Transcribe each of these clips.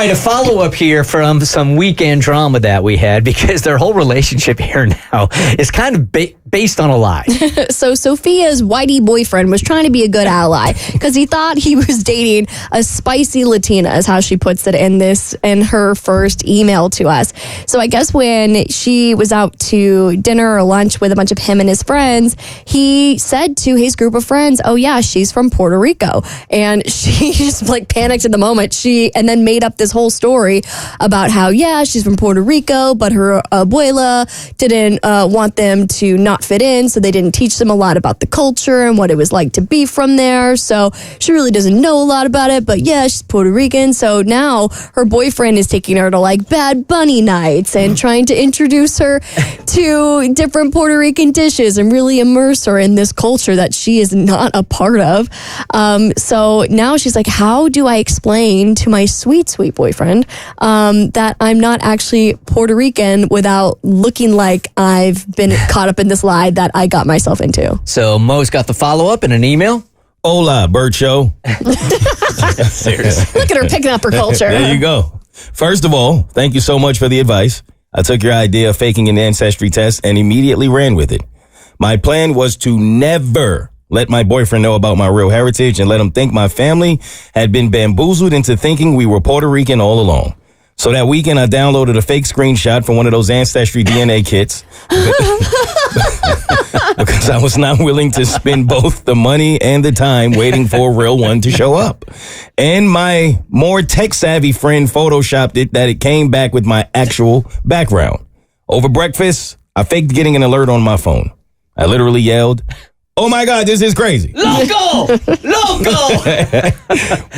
right, a follow-up here from some weekend drama that we had, because their whole relationship here now is kind of based on a lie. So Sophia's whitey boyfriend was trying to be a good ally because he thought he was dating a spicy Latina, is how she puts it in her first email to us. So I guess when she was out to dinner or lunch with a bunch of him and his friends, he said to his group of friends, "Oh yeah, she's from Puerto Rico." And she just like panicked in the moment. And then made up this whole story about how, yeah, she's from Puerto Rico, but her abuela didn't want them to not fit in, so they didn't teach them a lot about the culture and what it was like to be from there. So she really doesn't know a lot about it, but yeah, she's Puerto Rican. So now her boyfriend is taking her to like Bad Bunny nights and trying to introduce her to different Puerto Rican dishes and really immerse her in this culture that she is not a part of. So now she's like, how do I explain to my sweet boyfriend that I'm not actually Puerto Rican without looking like I've been caught up in this lie that I got myself into? So Mo's got the follow-up in an email. Hola, Bert Show. Seriously. Look at her picking up her culture. There you go. First of all, thank you so much for the advice. I took your idea of faking an ancestry test and immediately ran with it. My plan was to never let my boyfriend know about my real heritage and let him think my family had been bamboozled into thinking we were Puerto Rican all along. So that weekend, I downloaded a fake screenshot from one of those Ancestry DNA kits because I was not willing to spend both the money and the time waiting for a real one to show up. And my more tech-savvy friend photoshopped it that it came back with my actual background. Over breakfast, I faked getting an alert on my phone. I literally yelled, "Oh my God, this is crazy. Loco! Loco!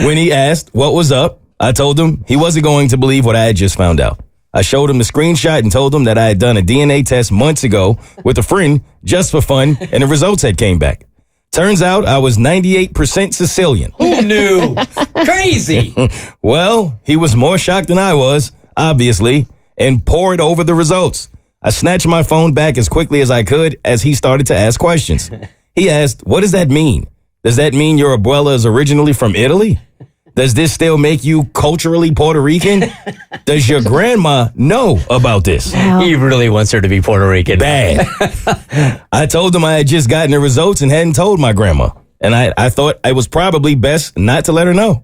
When he asked what was up, I told him he wasn't going to believe what I had just found out. I showed him the screenshot and told him that I had done a DNA test months ago with a friend just for fun, and the results had came back. Turns out I was 98% Sicilian. Who knew? Crazy! Well, he was more shocked than I was, obviously, and poured over the results. I snatched my phone back as quickly as I could as he started to ask questions. He asked, "What does that mean? Does that mean your abuela is originally from Italy? Does this still make you culturally Puerto Rican? Does your grandma know about this?" He really wants her to be Puerto Rican. Bad. I told him I had just gotten the results and hadn't told my grandma. And I thought it was probably best not to let her know.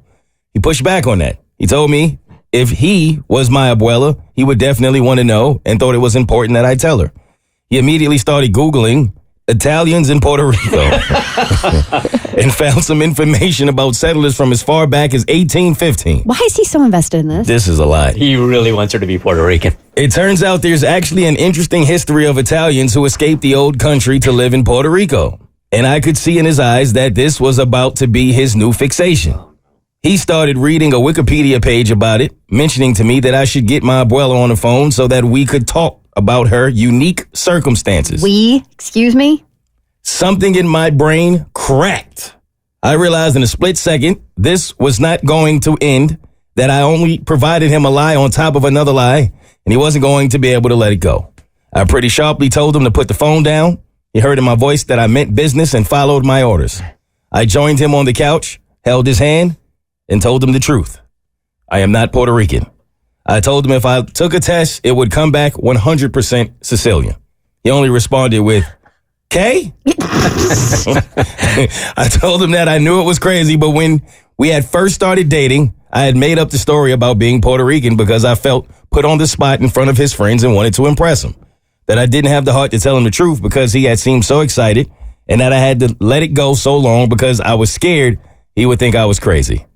He pushed back on that. He told me if he was my abuela, he would definitely want to know and thought it was important that I tell her. He immediately started Googling Italians in Puerto Rico and found some information about settlers from as far back as 1815. Why is he so invested in this? This is a lie. He really wants her to be Puerto Rican. It turns out there's actually an interesting history of Italians who escaped the old country to live in Puerto Rico. And I could see in his eyes that this was about to be his new fixation. He started reading a Wikipedia page about it, mentioning to me that I should get my abuela on the phone so that we could talk about her unique circumstances. Excuse me? Something in my brain cracked. I realized in a split second this was not going to end, that I only provided him a lie on top of another lie, and he wasn't going to be able to let it go. I pretty sharply told him to put the phone down. He heard in my voice that I meant business and followed my orders. I joined him on the couch, held his hand, and told him the truth. I am not Puerto Rican. I told him if I took a test, it would come back 100% Sicilian. He only responded with, "K?" I told him that I knew it was crazy, but when we had first started dating, I had made up the story about being Puerto Rican because I felt put on the spot in front of his friends and wanted to impress him. That I didn't have the heart to tell him the truth because he had seemed so excited, and that I had to let it go so long because I was scared he would think I was crazy.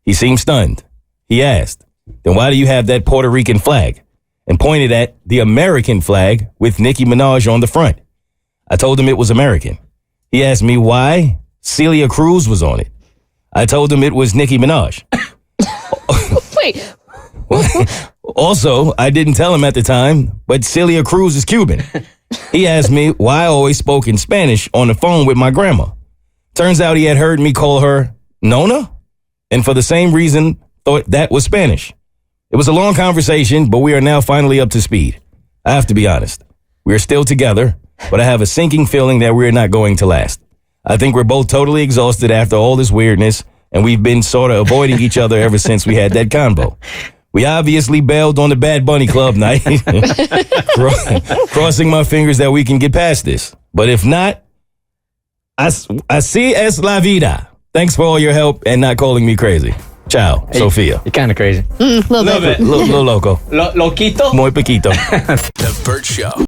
He seemed stunned. He asked, "Then why do you have that Puerto Rican flag?" and pointed at the American flag with Nicki Minaj on the front. I told him it was American. He asked me why Celia Cruz was on it. I told him it was Nicki Minaj. Wait. Also, I didn't tell him at the time, but Celia Cruz is Cuban. He asked me why I always spoke in Spanish on the phone with my grandma. Turns out he had heard me call her Nona, and for the same reason, thought that was Spanish. It was a long conversation, but we are now finally up to speed. I have to be honest. We are still together, but I have a sinking feeling that we're not going to last. I think we're both totally exhausted after all this weirdness, and we've been sort of avoiding each other ever since we had that convo. We obviously bailed on the Bad Bunny Club night. Crossing my fingers that we can get past this. But if not, así es la vida. Thanks for all your help and not calling me crazy. Ciao, Hey, Sophia. You're kind of crazy. Little bit. Little loco. Loquito? Muy poquito. The Bert Show.